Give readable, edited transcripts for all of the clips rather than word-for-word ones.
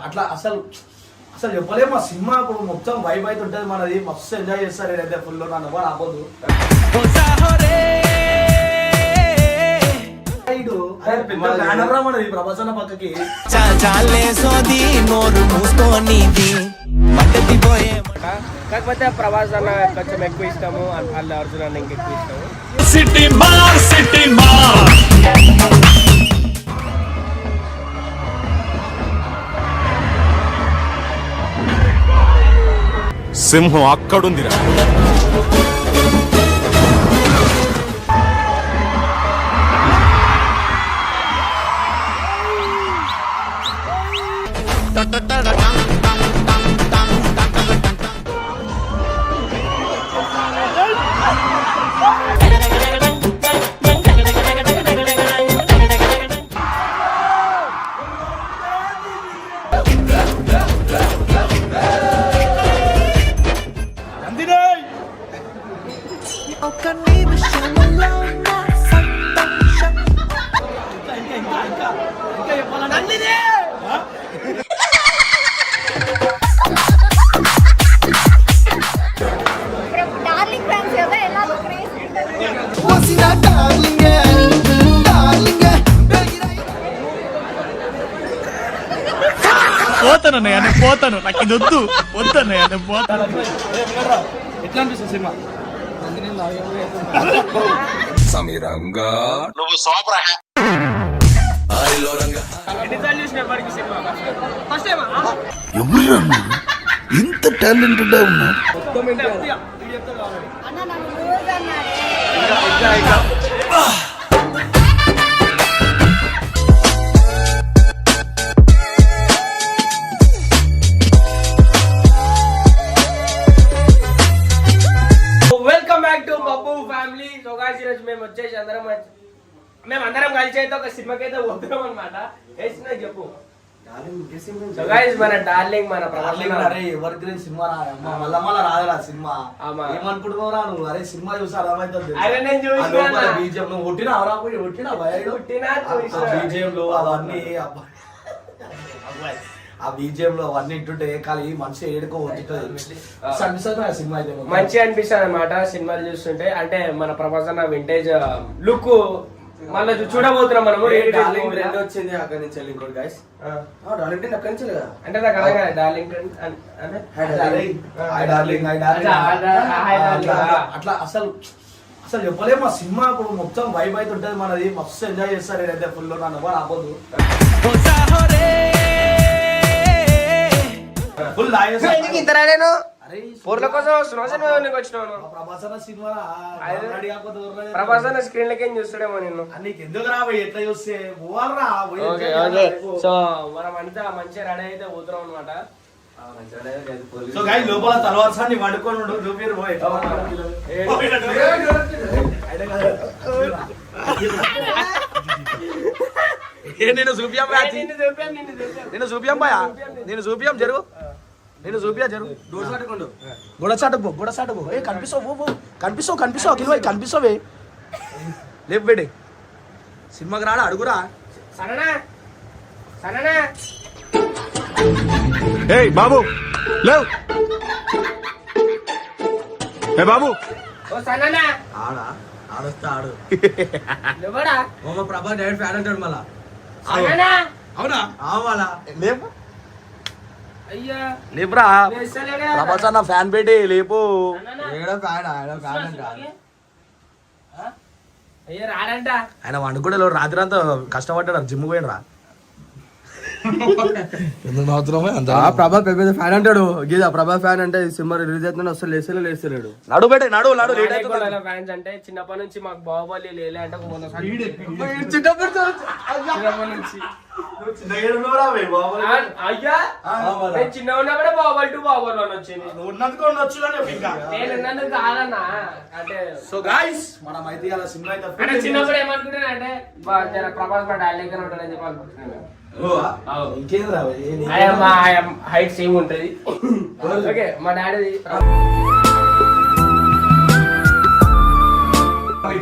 అట్లా అసలు అసలు చెప్పలేము. మా సినిమా ఇప్పుడు మొత్తం వైబ్ అయితే ఉంటుంది మనది. మస్తు ఎంజాయ్ చేస్తారు. నేనైతే ఫుల్ నన్ను కూడా ఆపదు. మనది ప్రభాసన పక్కకి కాకపోతే ప్రభాస్ అన్న కొంచెం ఎక్కువ ఇష్టము, అల్లు అర్జున్ అన్న ఇంకెక్కువ ఇష్టము. సింహం అక్కడుందిరా. పోతానన్నయ్య, నేను పోతాను. నాకు ఇది వద్దు వద్దన్నయ్య, నేను పోతాను. ఎట్లా అనిపిస్తుంది సినిమా? సమీరంగా నువ్వు సూపర్. ఇంత టాలెంటెడ్ ఉన్నా. Welcome back to Babbu family. So guys ఈరోజు మేము వచ్చేసి అందరం కలిసి అయితే ఒక సినిమాకి అయితే పోతున్నాం అనమాట. ఏ సినిమా చెప్పు. సో గాయ్స్ మన డార్లింగ్ మన ఎవరి గురించి సినిమా మళ్ళా మళ్ళా రాదురా సినిమా. ఏమనుకుంటున్నావురా నువ్వు? అరే సినిమా చూసి అర్థమైతుంది. బీజం నువ్వు ఒట్టినా బీజం లో అవన్నీ ఆ బీజేఎం లో అవన్నీ ఇంటుంటే కానీ మనిషి ఏడుకో సినిమా అయితే మంచిగా అనిపిస్తుంది అనమాట. సినిమాలు చూస్తుంటే అంటే మన ప్రభాస్ అన్న వింటేజ్ లుక్ మళ్ళీ చూడబోతున్నాం మనము. వచ్చింది అక్కడి నుంచి ఇంకోటి గైస్ డార్లింగ్ అక్కడి నుంచి అంటే నాకు అర్థం కాదు. డార్లింగ్ అట్లా అసలు అసలు చెప్పలేము. మా సినిమా ఇప్పుడు మొత్తం వైబ్ అయితే ఉంటుంది మనది. మస్తు ఎంజాయ్ చేస్తారు. నేనైతే ఫుల్ నన్ను కూడా ఆపదు. ఫుల్ ప్రభాస్ స్క్రీన్ లకి చూస్తాడేమో నిన్ను. నీకు ఎందుకు రాబోయ్ ఎట్లా చూస్తే పోవాలరా. సో మనం అంతా మంచిగా రెడీ అయితే పోతున్నాం అనమాట. సో గాయ్ లోపల తలవార్సాన్ని వండుకొని చూపిరు నేను చూపియాం బాయా. నేను చూపియాం జరుగు. నేను చూపియా జరుగు. గొడసాటుకో ఏ కనిపిస్తావు కనిపిస్తావే. లేపు బేడే సినిమాకి రాడా అడుగురా. ఏయ్ బాబు లేవు. ఏ బాబు ఆడొస్తా ఆడు. ప్రభా డైరెక్ట్ ఫ్యాన్ అంటాడు మళ్ళా. అవునా మళ్ళా లేపు లేపురా. ప్రభాస్ అన్న ఫ్యాన్ పెట్టి లేపు. ఆయన వండుకుంటే రాత్రి అంతా కష్టపడ్డాడు. జిమ్ పోయిన రా. ప్రభా పెద్ద ఫ్యాన్ అంటాడు. గీదా ప్రభా ఫ్యాన్ అంటే సినిమా రిలీజ్ అవుతుందని అసలు లేస్తలేడు. నడు బెట్టే నడు లేట్ ఫ్యాన్స్ అంటే చిన్నప్పటి నుంచి మాకు బాహుబలి లేలే అంటే చిన్న ఉన్నప్పుడే బాహుబలి 2 బాహుబలి 1 వచ్చింది. నేను కాదన్నా అంటే. సో గాయ్స్ మనం అయితే అలా సినిమా అయితే చిన్నప్పుడు ఏమనుకుంటున్నా అంటే ప్రభాస్ మా డాడీ దగ్గర ఉంటాడని చెప్పి అనుకుంటున్నాను. హైట్ సేమ్ ఉంటది. ఓకే మా డాడీ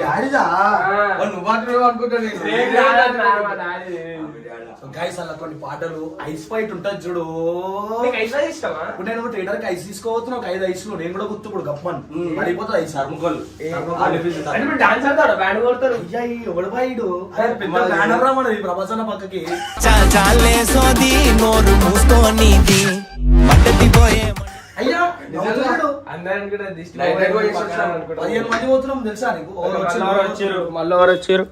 డాడీదా నువ్వు అనుకుంటా. గైస్ అలా కొన్ని పాటలు ఐస్ ఫైట్ ఉంటుంది చూడు. నీకు ఐస్ ఫైట్ ఇష్టమా? ఇప్పుడు నేను థియేటర్ కి ఐస్ తీసుకోవచ్చును, ఒక 5 ఐస్లు నేను కూడా గుర్తు ఇప్పుడు గప్పని పడిపోతుంది ఐస్ అర్ముకోలు. డాన్స్ ఆడతాడు, బ్యాండ్ కొడతాడు. ఎవడు బాయిడు పెద్ద బ్యానర్ రామని ప్రభాసన పక్కకి అయ్యా అందరం కూడా దిష్టి 15 మంది పోతున్నాం తెలుసా నీకు? మళ్ళీ ఎవరు వచ్చారు?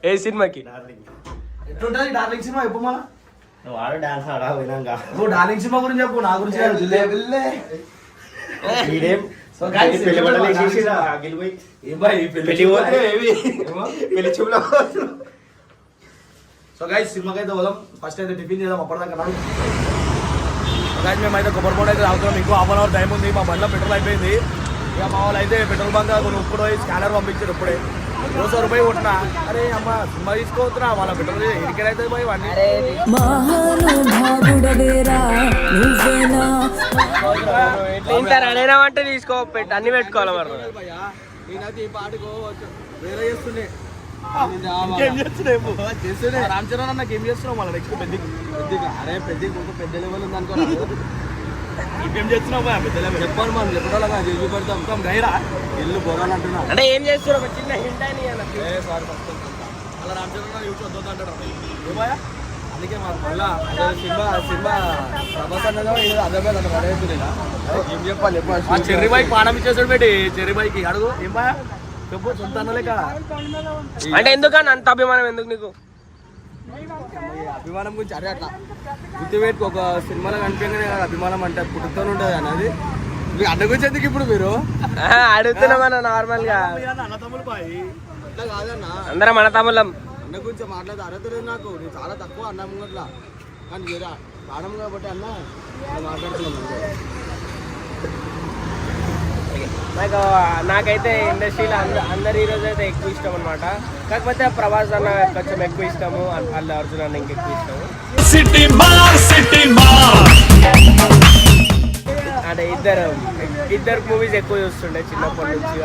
ఏ సినిమాకి? ఎట్లుంటది డార్లింగ్ సినిమా? చెప్పు మా నువ్వు ఆడ డాన్స్ ఆడా పోయినాక నువ్వు డార్లింగ్ సినిమా గురించి చెప్పు, నా గురించి కాదు. ఈడేం So guys, పెళ్లి బట్టలు వేసేసిరా ఆగిలిపోయి ఏం బాయ్ పెళ్లి పెళ్లి చూపులో సో గైస్ సినిమాకి అయితే పోదాం. ఫస్ట్ అయితే టిఫిన్ చేద్దాం, అప్పటిదాకా నాడు. గైస్ మేమైతే కొబ్బరి బోర్డు అయితే తాగుతున్నాం. మీకు 1/2 అవర్ టైం ఉంది. మా బండిలో పెట్రోల్ అయిపోయింది. ఇక మా వాళ్ళు అయితే పెట్రోల్ బంక్ కొన్ని ఇప్పుడు స్కానర్ పంపించారు. ఇప్పుడే ₹200 కొట్టినా. అరే అమ్మ సినిమా తీసుకోవచ్చునా, వాళ్ళ పెట్రోల్ ఇక్కడైతే పోయి వాడిని అంటే తీసుకో అన్ని పెట్టుకోవాలి మరి. నేనైతే ఈ పాటకు వేరే చేస్తుండే రామ్ చరణ్ నాకు ఏం చేస్తున్నావు మళ్ళీ నెక్స్ట్ పెద్దకి అరే పెద్దకి పెద్ద లెవెల్ ఉంది అనుకో. ఇంకేం చేస్తున్నావు పెద్ద లెవెల్ చెప్పాను మనం చెప్పడాగా చేసి పెడతాం గైరా ఇల్లు పోగాలంటున్నా. అంటే ఏం చేస్తున్నావు? చిన్న హింట్ అని సార్ అలా రామ్ చరణ్ యూస్ వద్దు అంటాడు. ఏమయ్యా అందుకే మాకు మళ్ళా సినిమా ప్రభాస్ అన్నదో ఏదో అదే ఏం చెప్పాలి చెర్రీ బైక్ పానం ఇచ్చేసాడు పెట్టి చెర్రీ బైక్ అడుగు ఏం బాయా చెప్పు సొంత అన్నలేక. అంటే ఎందుకని అంత అభిమానం ఎందుకు నీకు? అభిమానం గురించి అరే అట్లా గుర్తుపెట్టుకు ఒక సినిమాలో కనిపించగానే కదా అభిమానం అంటే పుట్టుతూనే ఉంటుంది అనేది. మీకు అన్న గురించి ఎందుకు ఇప్పుడు మీరు అడుగుతున్నామన్న నార్మల్ గా? అన్నతమ్ములు బాయ్ అట్లా కాదన్న, అందరం మన తమ్ముళ్ళం. అన్న గురించి మాట్లాడితే అర్హత లేదు నాకు. నేను చాలా తక్కువ అన్నం అట్లా కానీ వేరే పాడం కాబట్టి అన్న మాట్లాడుతున్నాం. నాకైతే ఇండస్ట్రీలో అందరు హీరోస్ అయితే ఎక్కువ ఇష్టం అనమాట. కాకపోతే ప్రభాస్ అన్న కొంచెం ఎక్కువ ఇష్టము, అల్లు అర్జున్ అన్న ఇంకెక్కువ ఇష్టము. అంటే ఇద్దరు మూవీస్ ఎక్కువ చూస్తుండే చిన్నప్పటి నుంచి.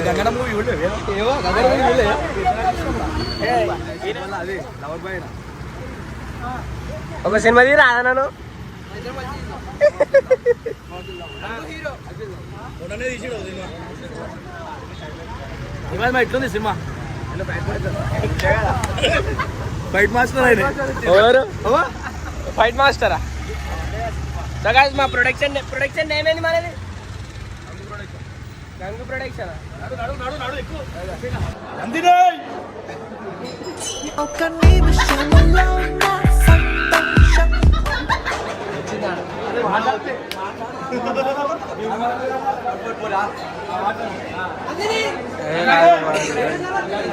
గంగన మూవీ ఒక సినిమా తీరా నన్ను ఎట్లుంది సినిమా? ఫైట్ మాస్టర్ ఎవరు? ఫైట్ మాస్టరా? సగాజ్ మా ప్రొడక్షన్ ఏమైంది మనది? గంగు ప్రొడక్షన్.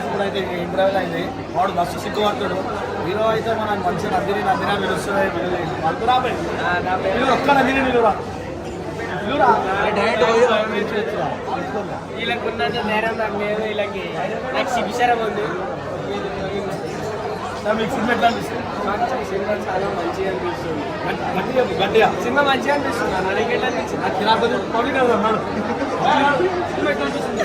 ఇప్పుడైతే ఇంటర్వ్యూలు అయింది. వాడు బస్సు సిగ్గుపడతాడు. హీరో అయితే మన మంచిగా నందినా పిలుస్తున్నాయి. ఒక్క నందిని నిలురా వీళ్ళకి ఉన్నంత నేరం నాకు లేదు. వీళ్ళకి నాకు శిబిసరం ఉంది. మీకు సినిమా ఎట్లా అనిపిస్తుంది? సినిమా చాలా మంచిగా అనిపిస్తుంది. గట్టిగా సినిమా మంచిగా అనిపిస్తుంది. నాకు ఎట్లా అనిపించింది? నాకు తినకపోతే పబ్లిక్ అన్నాడు. సినిమా ఎట్లా అనిపిస్తుంది?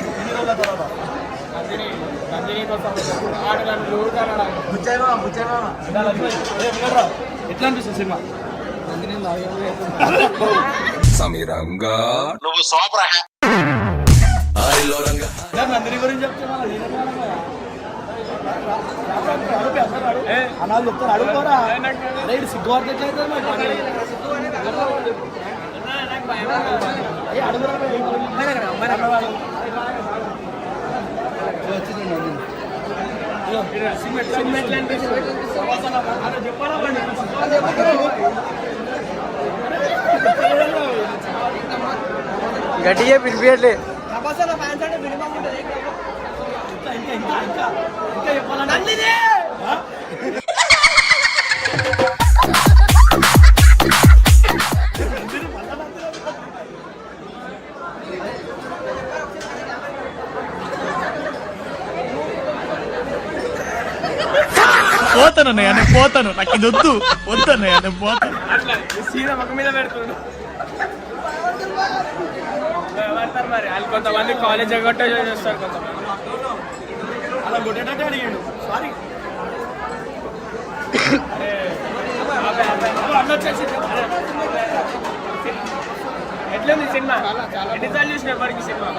ఎట్లా అనిపిస్తుంది సినిమా? సమీరంగా నువ్వు సూపర్. నందిని గురించి చెప్తున్నా అనాలు చెప్తాను. అడుగుకోరా రైట్ సిగ్గుపడితే గట్టిగా పిలిపియట్లే. పోతాను నేను పోతాను, నాకు ఇది వద్దు వద్దన్నయ్య నేను పోతాను. అట్లా సీదా ముఖం మీద పెడుతుంది. మరి వాళ్ళు కొంతమంది కాలేజ్ ఎగొట్టే చేస్తారు, కొంతమంది అలా కొట్టేటట్టు అడిగాడు సారీ అన్న వచ్చేసి ఎట్లుంది సినిమా ఎన్నిసార్లు చూసిన ఎప్పటికి సినిమా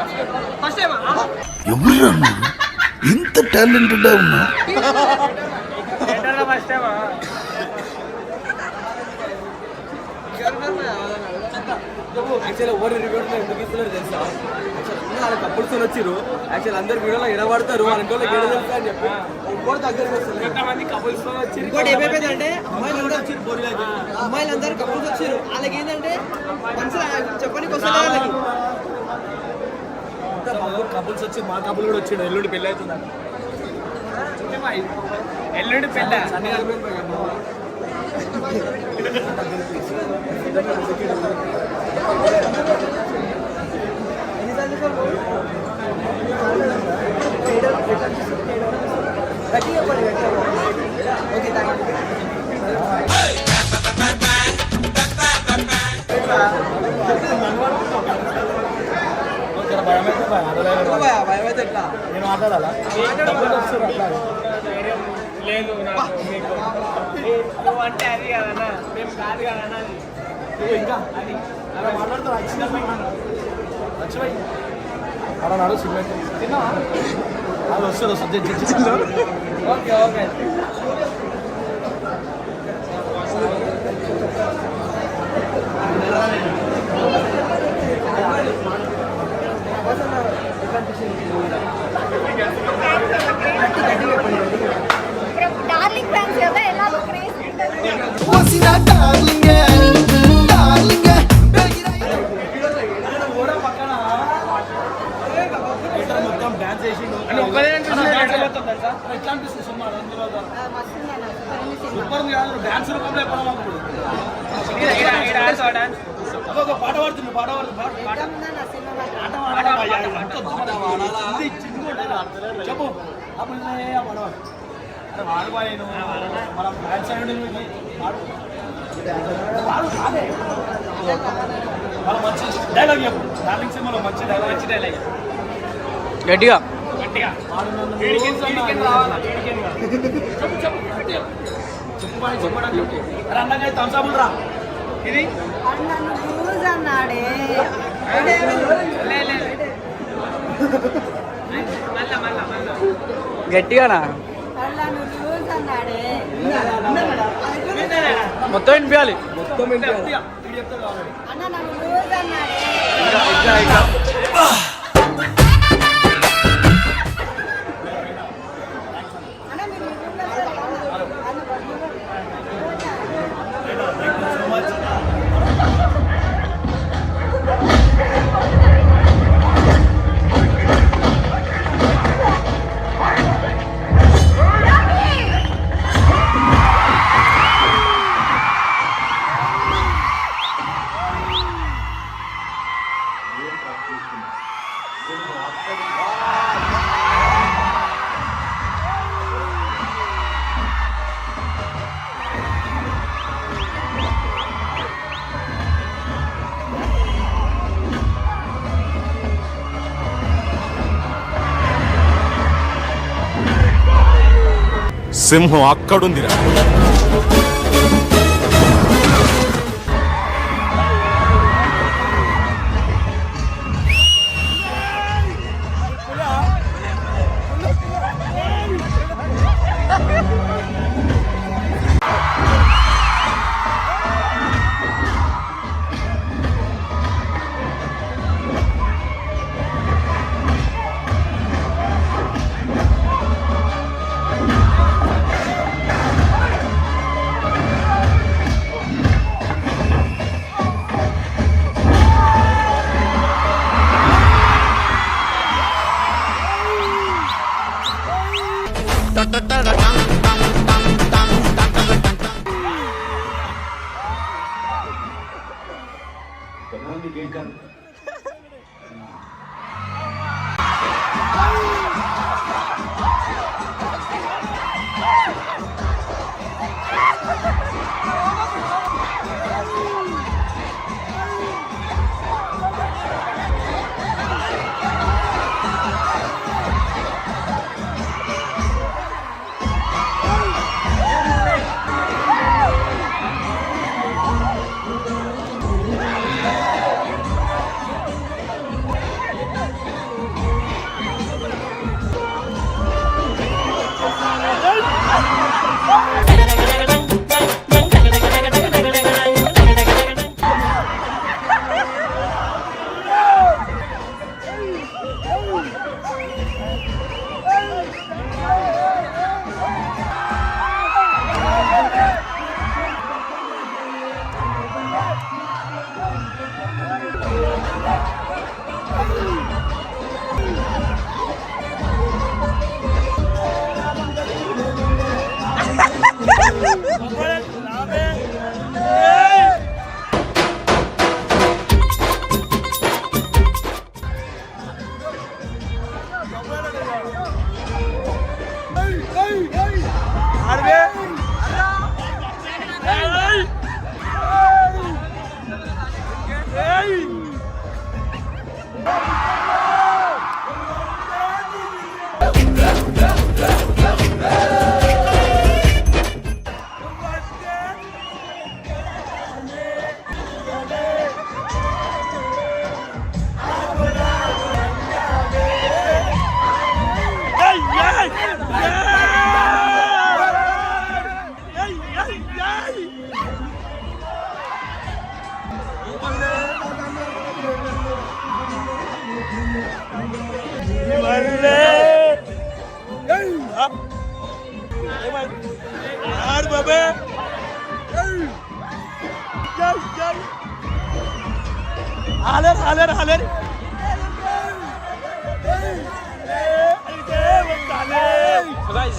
ఫస్ట్ టైమా ఎవరు ఇంత టాలెంటెడ్ ఉన్నా థియేటర్లో ఫస్ట్ టైమా యాక్చువల్ ఎవరు రివ్యూ ఎందుకు ఇస్తున్నారు తెలుసా యాక్చువల్ కపుల్స్ వచ్చిర్రు యాక్చువల్ అందరు వీడియోలో ఎడబడతారు వాళ్ళకి ఏదో తెలుసా అని చెప్పి ఇంకోటి దగ్గరికి వస్తుంది కొంతమంది కపుల్స్ తో వచ్చి ఇంకోటి ఏమైపోయిందంటే అమ్మాయిలందరూ కపుల్స్ వచ్చారు వాళ్ళకి ఏంటంటే మనసులో చెప్పడానికి వస్తుంది వాళ్ళకి కపుల్స్ వచ్చి మా కపుల్ కూడా వచ్చాడు ఎల్లుండి పెళ్ళి అవుతుంది ఎల్లుండి పెళ్ళ ఓకే థ్యాంక్ భయం అయితే ఎట్లా నేను మాట్లాడాలా లేదు నాకు మీకు నువ్వు అంటే అది కదన్నా మేము కాదు కదన్నా ఇంకా అలా మాట్లాడుతారు లక్ష్మీ అలా నాడు సినిమా తిన్నావా వాళ్ళు వస్తారు ఓకే ఓకే డార్లింగ్ ఫ్యాన్స్ కదా ఎలా క్రేజ్ మొత్తం డాన్స్ చేసిండు అని ఒక్కదే తెలుసా ఎట్లా అనిపిస్తుంది సినిమా సూపర్ కాదు డాన్స్ రూపంలో ఎప్పుడు డాన్స్ ఒక పాట పాడుతుంది పాట చెప్పు వాడు పాడాను మనం డాన్స్ అయ్యండి మంచి డైలాగ్ చెప్పు డార్లింగ్ సినిమాలో మంచి డైలాగ్ గట్టిగా అన్నగా థమ్స్అప్ రా ఇది నన్ను లూజ్ అన్నాడే గట్టిగానా నన్ను లూజ్ అన్నాడే మొత్తం వినిపించాలి అన్న నన్ను లూజ్ అన్నాడే అన్న మీరు సింహం అక్కడుందిరా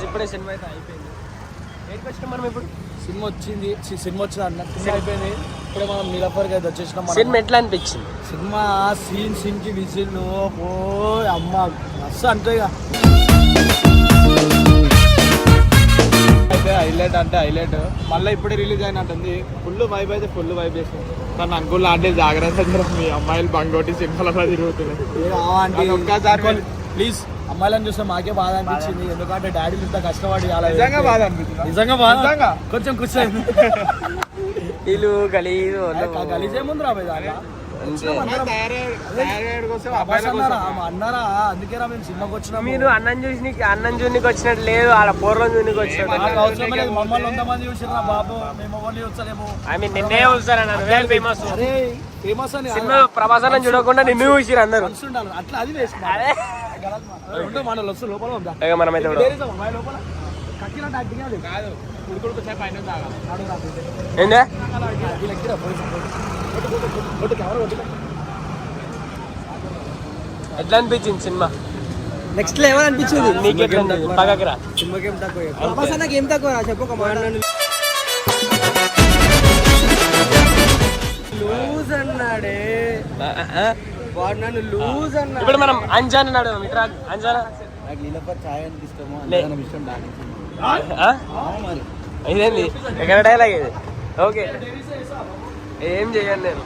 ఇప్పుడే సినిమా అయితే అయిపోయింది. ఏంటి వచ్చినాం మనం ఇప్పుడు? సినిమా వచ్చింది, సినిమా వచ్చింది అన్న, సినిమా అయిపోయింది. ఇప్పుడే మనం నీలఫర్కి అయితే వచ్చేసినాం. సినిమా ఎట్లా అనిపించింది? సినిమా సీన్ కి విజిల్ ఓ అమ్మ మస్తు అంటే ఇక అయితే హైలైట్ అంటే హైలైట్. మళ్ళీ ఇప్పుడే రిలీజ్ అయినట్టుంది. ఫుల్ వైబ్ అయితే ఫుల్ వైబ్ చేస్తుంది. కానీ అంకుల్ అంటే జాగ్రత్త, మీ అమ్మాయిలు బంగోటి సినిమాలలో తిరుగుతున్నాయి. ఒక్కసారి ప్లీజ్ అమ్మాయిలను చూస్తే మాకే బాధ అనిపించింది. ఎందుకంటే డాడీ ఇంత కష్టపడి నిజంగా బాధ అనిపించింది. నిజంగా బాధ కొంచెం కూర్చొని వీళ్ళు గలీజు గలీజ్ ఏముంది రా దాంట్లో అన్నారా, అందుకేరా మేము సినిమాకి వచ్చినాం. మీరు అన్నం చూనికి వచ్చినట్టు లేదు, ఆడ పూర్వం చూనికి వచ్చినట్టు. అవసరం లేదు, మమ్మల్ని 100 మంది చూసిరా బాబు, మేము ఎవరిని చూస్తలేము. ఐ మీన్ నిన్నే చూస్తారన్నారు ఫేమస్. అరే ఫేమస్ అని సినిమా ప్రభాసాలను చూడకుండా నిన్ను చూసిరు అందరు. మనసు ఉండాలి అట్లా, అది వేసి మన వస్తు లోపల ఉందా మనమైతే లోపల కక్కినట్టు యాక్టింగ్ అది కాదు. ఉడుకుడుకు సేపు అయిన ఏందే ఎట్లా అనిపించింది సినిమా? నెక్స్ట్ లెవెల్ అనిపించింది. నీకెట్లా పక్కరా సినిమాకి ఏం తక్కువ, ప్రభాస్ అన్నకి ఏం తక్కువ చెప్పు ఒక మాట. లూజ్ అన్నాడే వాడు, నన్ను లూజ్ అన్నాడు. ఇప్పుడు మనం అంజాన్ అన్నాడు. ఇట్రా అంజానా ఇదేంది ఎక్కడ డైలాగ్ ఇది? ఓకే ఏం చెయ్యను నేను,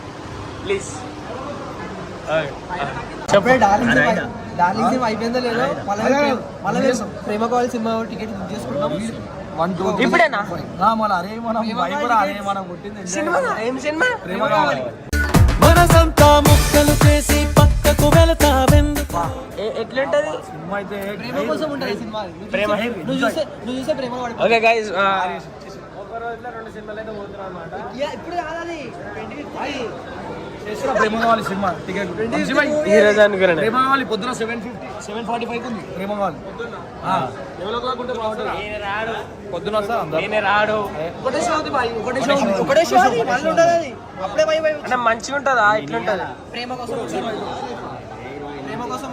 ప్లీజ్ చెప్పే. డార్లింగ్ సినిమా అయిపోయిందో లేదో, మళ్ళీ ప్రేమ కావాలి సినిమా టికెట్ బుక్ చేసుకుంటాం. ఇప్పుడేనా సినిమా ఏం సినిమా? ప్రేమ కావాలి. మనసంతా ముక్కలు చేసి పక్కకు వెళతావెందుకు? ఎట్లుంటది సినిమా అయితే ప్రేమ కోసం ఉంటుంది సినిమా. ప్రేమ. నువ్వు చూస్తే ప్రేమ కావాలి. ఓకే గైస్, ఒక రోజులో 2 సినిమాలు అయితే పోతున్నాం అన్నమాట. ఇప్పుడు కాదని ప్రేమ కావాలి సినిమా టికెట్ ఈ రోజు అనుకున్నాను. ప్రేమ కావాలి పొద్దున 7:45 ఉంది. ప్రేమ కావాలి పొద్దున వస్తా నేనే రాడు. ఒకటే షో అది మళ్ళీ ఉంటుంది అది. అప్పుడే బై అంటే మంచిగా ఉంటుందా? ఇట్లుంటది ప్రేమ కోసం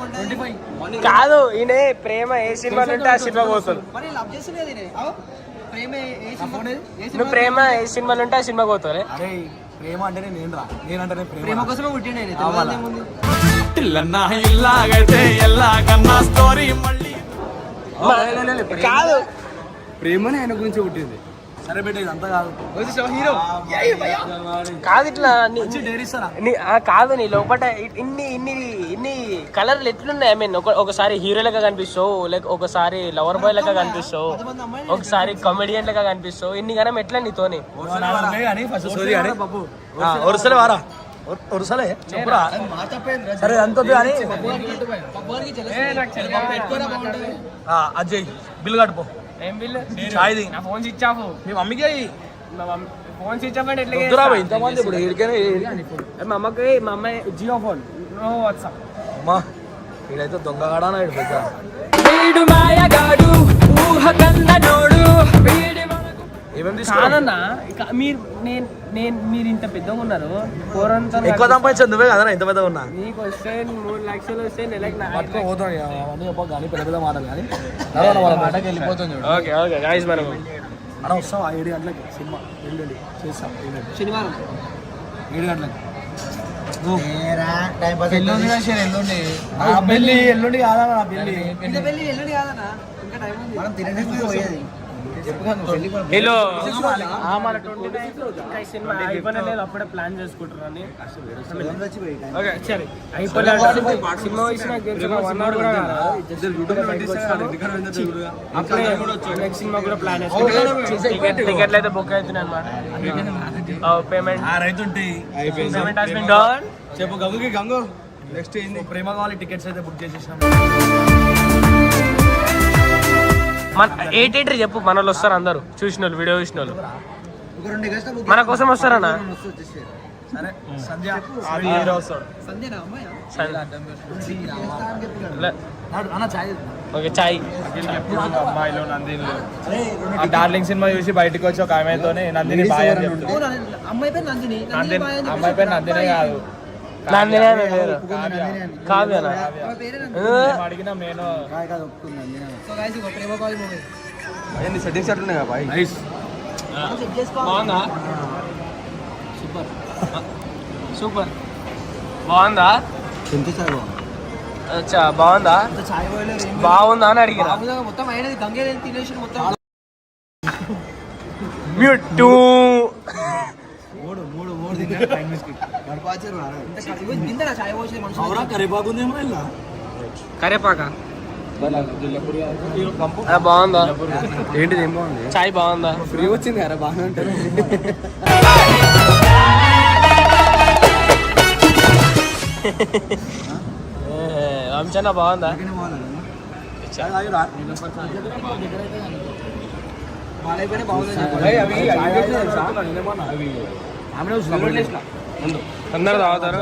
ఉంటుంది. కాదు, ఈయన ప్రేమ ఏ సినిమాలు ఉంటే ఆ సినిమా పోతుంది. మరి లవ్ చేస్తున్నది ప్రేమ ఏ సినిమా నువ్వు ప్రేమ ఏ సినిమాలు ఉంటే ఆ సినిమా పోతారే. అరే ప్రేమ అంటేనే నేనంటేనే ప్రేమ కోసమే పుట్టిండే. కాదు, ప్రేమనే ఆయన గురించి పుట్టింది. సరే బేట ఇదంతా కాదు, హీరో కాదు ఇట్లా కాదు నీ లోపల ఇన్ని కలర్లు ఎట్లున్నాయి? ఐ మీన్ ఒకసారి హీరో లెక్క కనిపిస్తావు, లేక ఒకసారి లవర్ బాయ్ లెక్క కనిపిస్తావు, ఒకసారి కమెడియన్ లెక్క కనిపిస్తావు. ఇన్ని గనం ఎట్లా నీతోని? ఒరుసలే వారా ఒరుసలే చెప్పురా. సరే అంత కానీ అజయ్ బిల్ కట్టుకో. ఏం బిల్లు? చాయ్ది నా ఫోన్ స్విచ్ ఆఫ్. మీ మమ్మీకి ఫోన్ స్విచ్ ఆఫ్ అంటే ఎట్లా? ఇంతమంది ఇప్పుడు మా అమ్మాయి జియో ఫోన్, నో వాట్సాప్. అమ్మా వీడైతే దొంగగాడా పెద్ద కాదన్నా. మీరు ఇంత పెద్దగా ఉన్నారు, ఎక్కువ సంపాదించదు నువ్వే కదా ఇంత పెద్దగా ఉన్నా. నీకు వస్తే 3 లక్షలు వస్తే నెలకి పట్టుకోపోతాను అవన్నీ కానీ పెద్ద పెద్ద మాటలు కానీ మాటకి వెళ్ళిపోతుంది. ఓకే ఓకే గైస్, మనం అలా వస్తాం 7 గంటలకి సినిమా ఎల్లుండి చేస్తాం. శనివారం 7 గంటలకి ఎల్లుండి ఎల్లుండి కాదా నా పెళ్ళి. పెళ్ళి ఎల్లుండి కాదన్నా, ఇంకా టైం ఉంది. మనం తినడానికి పోయేది హలో మన 29 ఇంకా ఈ సినిమా అయిపోయినా లేదు, అప్పుడే ప్లాన్ చేసుకుంటున్నాను. ఓకే సరే అయిపోలేదు. సినిమా వచ్చిన 1 అవర్ కూడా కాదు. అప్పుడే నెక్స్ట్ సినిమా కూడా ప్లాన్ చేసుకుంటాం. టికెట్లు అయితే బుక్ అవుతున్నాయి అనమాట. Payment has been done. చెప్పు గంగుకి. గంగు నెక్స్ట్ ఏంది? ప్రేమ కావాలి టికెట్స్ అయితే బుక్ చేసేసాం. మన ఏ థియేటర్ చెప్పు, మన వాళ్ళు వస్తారు అందరూ చూసిన వాళ్ళు, వీడియో చూసిన వాళ్ళు మన కోసం వస్తారన్నా. సరే సంధ్య సంధ్యనా అమ్మాయి అన్న చాయ్ ఓకే చాయ్. అమ్మాయిలు నందినిలు ఆ డార్లింగ్ సినిమా చూసి బయటకు వచ్చి ఒక ఆమెతోనే నందిని బాయ్ అని చెప్తుంది. అమ్మాయి పేరు నందిని. అమ్మాయి పేరు నందినే కాదు, నందిని అని పేరు కావ్యనా? ఆమె పేరే నందిని. మేము అడిగినా నేను సో గైస్ ఒక ప్రేమ కాల్ మూవీ సెట్టింగ్స్ అట్లున్నాయి కదా బాయ్. చెక్ చేసుకో. బాగుందా? సూపర్ బాగుందా? అచ్చా బాగుందా? చాయ్ బాయిలర్ బాగుందా అని అడిగిన. మొత్తం అయినది గంగే తినేసి మొత్తం మ్యూట్ టూ తిందా చాయ్ పోసి మనుషులు కరేపాక బాగుందా? ఏంటిది? ఏం బాగుంది? చాయ్ బాగుందా? ఫ్రీ వచ్చింది కదా, బాగానే ఉంటుంది. వంశన్న బాగుందా? బాగాలేకపోయినా బాగుంది. అందరు తాగుతారు.